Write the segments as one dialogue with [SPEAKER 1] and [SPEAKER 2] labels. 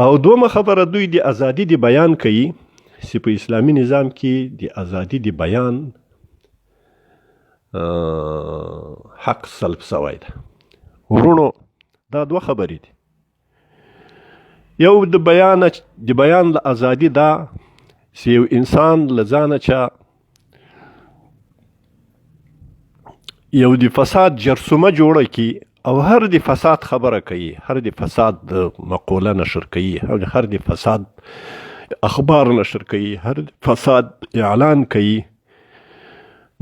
[SPEAKER 1] او دومه خبره دوی د ازادي د بیان کوي چې په اسلامي نظام کې د ازادي د بیان حق سلب سوی ده. ورونو دا دوه خبرې دي. یو د بیان له ازادي دا چې یو انسان له ځانه چا یو د فساد جرثومه جوړه کی او هر د فساد خبره کوي، هر د فساد مقوله نشر کوي، هر د فساد اخبار نشر کوي، هر د فساد اعلان کوي،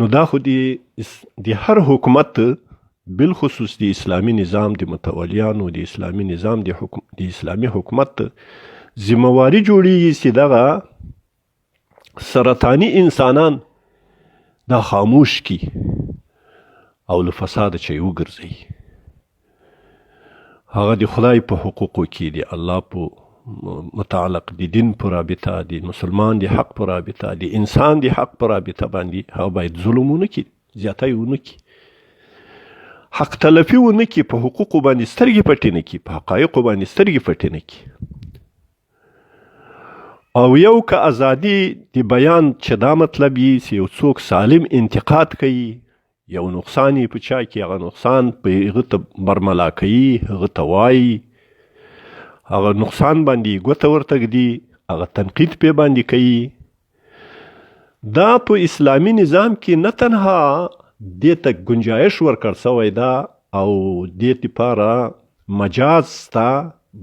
[SPEAKER 1] نو دا خو د هر حکومت بالخصوص د اسلامی نظام د متولیانو د اسلامی نظام د اسلامی حکومت ذمواري جوړیږي چې دغه سرطانی انسانان دا خاموش کی او له فساد چې وګرځي. هغه د خدای په حقوقو کې د الله په متعلق د دین په رابطه، د مسلمان د حق په رابطه، د انسان د حق په رابطه باندې هغه باید ظلم ونه کړي، زیاتی ونه کړي، حق تلفي ونه کړي، په حقوقو باندې سترګې پټې نه کړي، په حقایقو باندې سترګې پټې نه کړي. او یو که ازادي د بیان چې دا مطلب یې چې یو څوک سالم انتقاد کوي، یو نقصان یې په چا کې هغه نقصان په هغه ته برملا کوي، هغه ته وایي، هغه نقصان باندې ګوته ورته ږدي، هغه تنقید پې باندې کوي. دا په اسلامي نظام کې نه تنها دې ته ګنجایش ورکړ سوی ده او دې دپاره مجاز سته،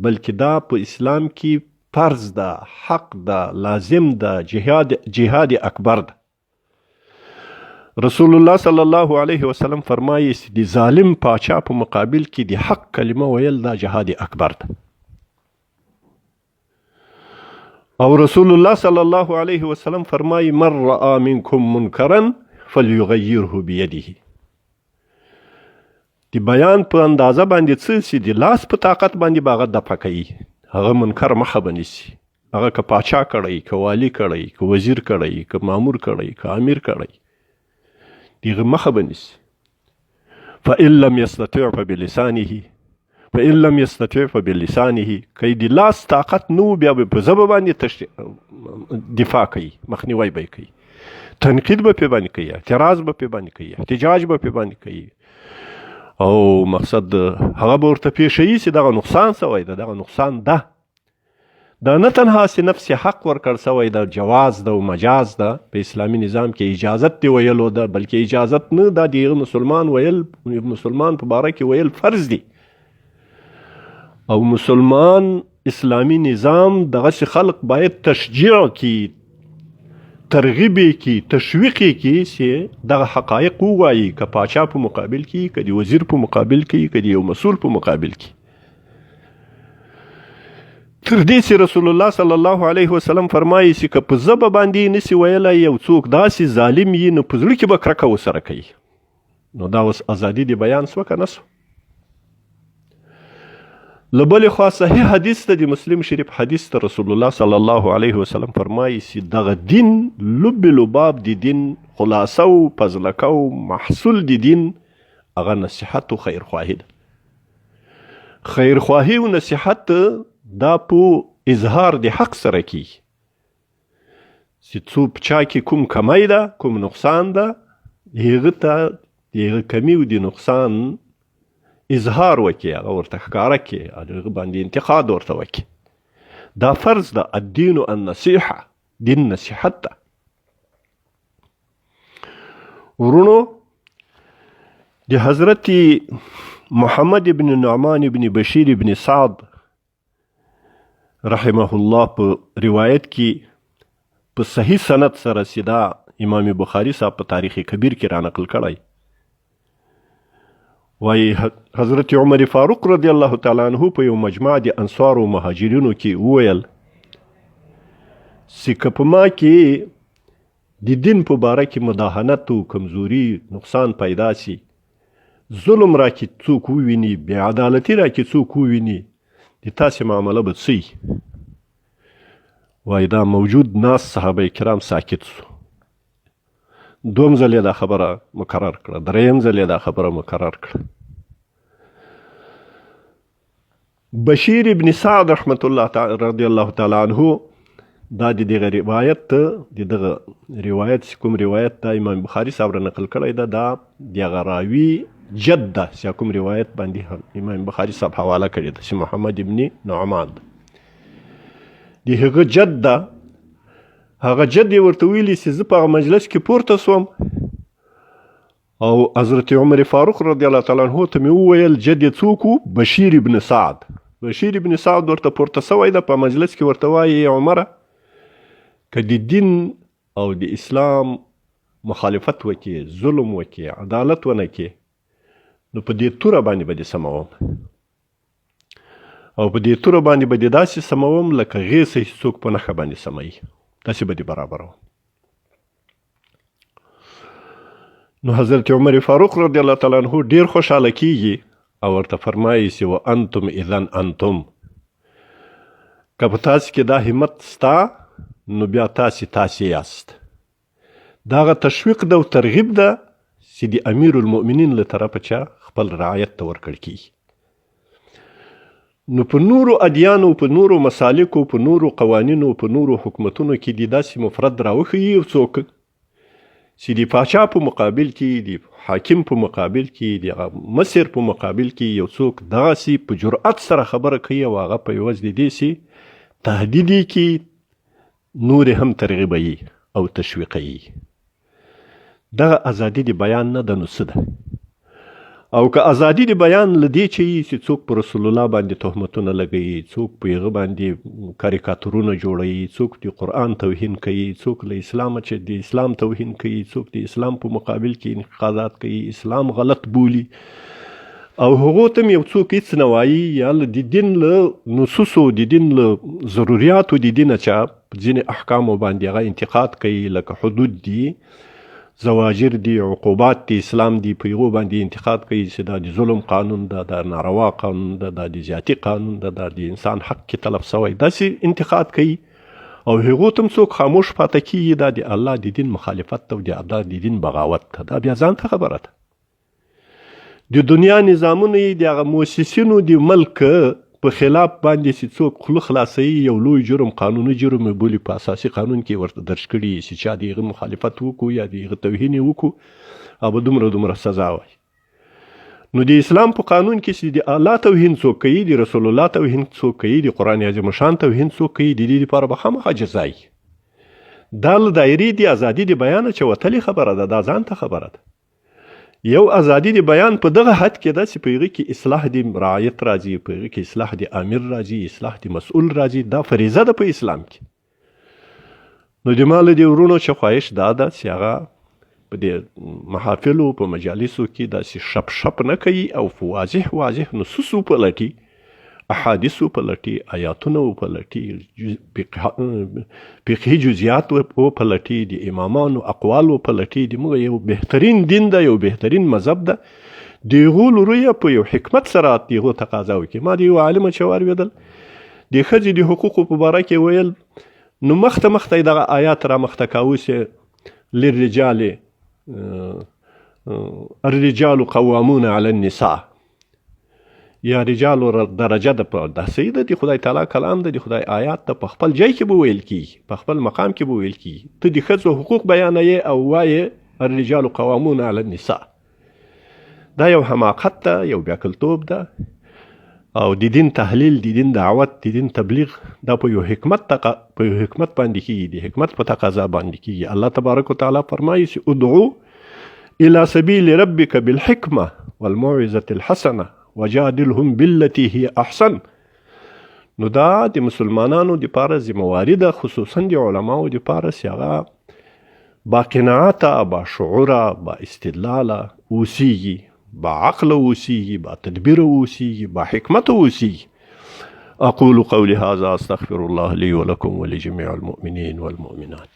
[SPEAKER 1] بلکې دا په اسلام کې فرض ده، حق ده، لازم ده، جهاد اکبر ده. رسول الله صلی الله علیه وسلم فرمایي چې د ظالم پاچا په مقابل کې د حق کلمه ویل دا جهاد اکبر ده. او رسول الله صلی الله علیه وسلم فرمایي من رأى منکم منکرا فلیغیره بیده. د بیان په اندازه باندې څه چې د لاس په طاقت باندې به هغه دفع کوي، هغه منکر مخه به نیسي، هغه که پاچا کړی، که والي کړی، که وزیر کړی، که مامور کړی، که امیر کړی، دیغه مخه به نیسي. فإن لم يستطع فبلسانه که د لاس طاقت نو بیا به په ژبه باندې دفاع کوي، مخنیوی به کوي، تنقید به پې باندې کوي، اعتراض به پې باندې کوي، احتجاج به پې باندې کوي. او مقصد هغه به ورته پیښوي چې دغه نقصان سوی ده، دغه نقصان ده. دا نه تنها چې نفس حق ورکړ سوی ده، جواز ده او مجاز ده، په اسلامي نظام کې اجازت دی ویلو ده، بلکې اجازت نه، دا د مسلمان په باره کې ویل فرض دی. او مسلمان اسلامي نظام دغسې خلق باید تشجیع کی، ترغیب کی، تشویق کی چې دغه حقایق ووایي، که پاچا په مقابل کې، که د وزیر په مقابل کې، که د یو مسؤل په مقابل کې. تر دې چې رسول الله صلی الله علیه وسلم فرمایي چې که په ژبه باندې نسی ویلی یو څوک داسې ظالم یي، نو په زړه کې به کرکه ورسره کوي. نو دا اوس ازادي د بیان سوه که نه سوه؟ له بلې خوا صحیح حدیث ته، د مسلم شریف حدیث ته رسول الله صلی الله علیه وسلم فرمایي چې دغه دین لب لباب د دین، خلاصه او فضلکه او محصول د دین هغه نصیحت او خیرخواهي ده. خیرخواهي او نصیحت دا په اظهار د حق سره کیږي، چې څو په چا کې کوم کمی ده، کوم نقصان ده، هغه ته د هغه کمی او د نقصان اظهار وکړي، هغه ورته ښکاره کړي، هغه باندې انتقاد ورته وکړي. دا فرض ده. الدین النصیحه، دین نصیحت ده. ورونو د حضرت محمد ابن نعمان ابن بشیر ابن سعد رحمه الله په روایت کې په صحیح سند سره سیدا امام بخاری صاحب په تاریخ کبیر کې را نقل کړی، وایي حضرت عمر فاروق رضی الله تعالی عنه په یو مجمع د انصار او مهاجرینو کې وویل چې که په ما کې د دین په باره کې مداهنت او کمزوري نقصان پیدا سي، ظلم را کې څوک وویني، بې عدالتي را کې څوک وویني، د تاسې معامله به څه وي؟ وایي دا موجود ناس صحابه کرام ساکت سو. دوم ځل یې دا خبره مقرر کړه، دریم ځل یې دا خبره مقرر کړه. بشیر ابن سعد رحمت الله تعالی رضی الله تعالی عنه دا د دغه روایت روایت کوم روایت دا امام بخاری صاحب را نقل کړی ده، دا دغه راوي جد ده چې کوم روایت باندې امام بخاری صاحب حواله کړې ده چې محمد ابن نعمان د هغه جد ده. هغه جد یې ورته ویلي چې زه په هغه مجلس کې پورته سوم او حضرت عمر فاروق رضی الله تعالی عنه ته مې وویل جد یې څوک و؟ بشیر ابن سعد. بشیر ابن سعد ورته پورته سوی ده په مجلس کې، ورته وایي عمره که د دین او د اسلام مخالفت وکړي، ظلم وکړي، عدالت ونه کړي، نو په دې توره باندې به دې سموم، او په دې توره باندې به دې داسې سموم لکه غیڅه چې څوک په نښه باندې سموي، داسې به دې برابروم. نو حضرت عمر فاروق رضی الله تعالی عنه ډیر خوشحاله کیږي او ورته فرمایي چې وانتم اذن انتم، که په تاسې کې دا همت ستا نو بیا تاسې یاست. دغه تشویق ده او ترغیب ده چې د امیر المؤمنین له طرفه چا خپل رعایت ته ورکړل کیږي. نو په نورو ادیانو، په نورو مسالکو، په نورو قوانینو، په نورو حکومتونو کې د داسې مفرد راوښیي یو څوک چې د پاچا په مقابل کې، د حاکم په مقابل کې، د مصر په مقابل کې یو څوک دغسې په جرأت سره خبره کوي او هغه په عوض د دې چې تهدید یې کړي، نور هم ترغیبوي او تشویقوي. دغه ازادي د بیان نه ده، نو څه ده؟ او که ازادي د بیان له دې چې څوک په رسول الله باندې تهمتونه لګوي، څوک په هغه باندې کاریکاتورونه جوړوي، څوک د قرآن توهین کوي، څوک له اسلامه چې د اسلام توهین کوي، څوک د اسلام په مقابل کې انتقادات کوي، اسلام غلط بولي، او هغو ته یو څوک هېڅ نه وایي، یا د دین له نصوصو، د دین له ضروریاتو د دینه چې ځینې احکامو باندې هغه انتقاد کوي، لکه حدود دي، زواجر دي، عقوبات دي، اسلام دي، په هغو باندې انتقاد کوي چې دا د ظلم قانون ده، دا ناروا قانون ده، دا د زیاتي قانون ده، دا د انسان حق کې تلف سوی، داسې انتقاد کوي او هغو ته څوک خاموش پاته کیږي. دا د الله د دین مخالفت ده او د الله د دین بغاوت ده. دا بیا ځان ته خبره ده. د دنیا نظامونه یې د هغه مؤسسینو د ملک په خلاف باندې چې څوک خوله خلاصوي، یو لوی جرم، قانوني جرم یې بولي، په اساسي قانون کې ورته درج کړي چې چا د هغه مخالفت وکړو یا د هغه توهین یې وکړو او به دومره سزا وایي. نو د اسلام په قانون کې چې د الله توهین څوک کوي، د رسول الله توهین څوک کوي، د قرآن عظیم شان توهین څوک کوي، د دې لپاره به خامخا جزا وي. دا له دایرې د ازادي د بیانه چې وتلې خبره ده، دا ځان ته خبره ده. یو ازادي د بیان په دغه حد کې ده چې په هغې کې اصلاح د رعایت راځي، په هغې کې اصلاح د امیر راځي، اصلاح د مسؤل راځي. دا فریضه ده په اسلام کې. نو د ما له دې ورونو چې خواهش دا ده چې هغه په دې محافلو، په مجالسو کې داسې شپ نه کوي او واضح نصوص وپلټي، احادیث وپلټي، آیاتونه وپلټي، فقهي جزئیات وپلټي، د امامانو اقوال وپلټي. زموږ یو بهترین دین ده، یو بهترین مذهب ده. د هغو لوریه په یو حکمت سره د هغو تقاضا وکړي. ما د یو عالمه چې واورېدل د ښځې د حقوقو په باره کې ویل، نو مخته یې دغه آیات را مخته کاوه چې الرجال قوامون علی النساء، یا رجالو درجه ده، په داسې ده، د خدای تعالی کلام ده، د خدای آیات ده، په خپل ځای کې به ویل کیږي، په خپل مقام کې به ویل کیږي. ته د ښځو حقوق بیانوې او وایې الرجال قوامون علی النساء. دا یو حماقت ده، یو بیاکلتوب ده، او د دین تحلیل، د دین دعوت، د دین تبلیغ دا په یو حکمت باندې کیږي، د حکمت په تقاضا باندې کیږي. الله تبارک وتعالی فرمایي چې ادعو الى سبیل ربک بالحکمه والموعظه الحسنه وجادلهم بالتي هي احسن. نو دا د مسلمانانو د پاره ذمہواری ده، خصوصا د علماو د پاره چې هغه با قناعته، با شعوره، با استدلاله اوسیږي، با عقل اوسیږي، با تدبیر اوسیږي، با حکمت اوسیږي. اقول قولي هذا استغفر الله لي ولكم ولجميع المؤمنين والمؤمنات.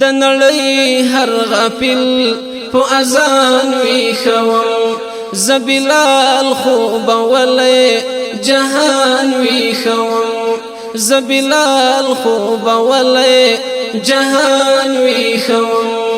[SPEAKER 2] د نړۍ هر غافل په اذان ویښوم، زبلال خوب ولي جهان ويخوم زبلال خوب ولي جهان ويخوم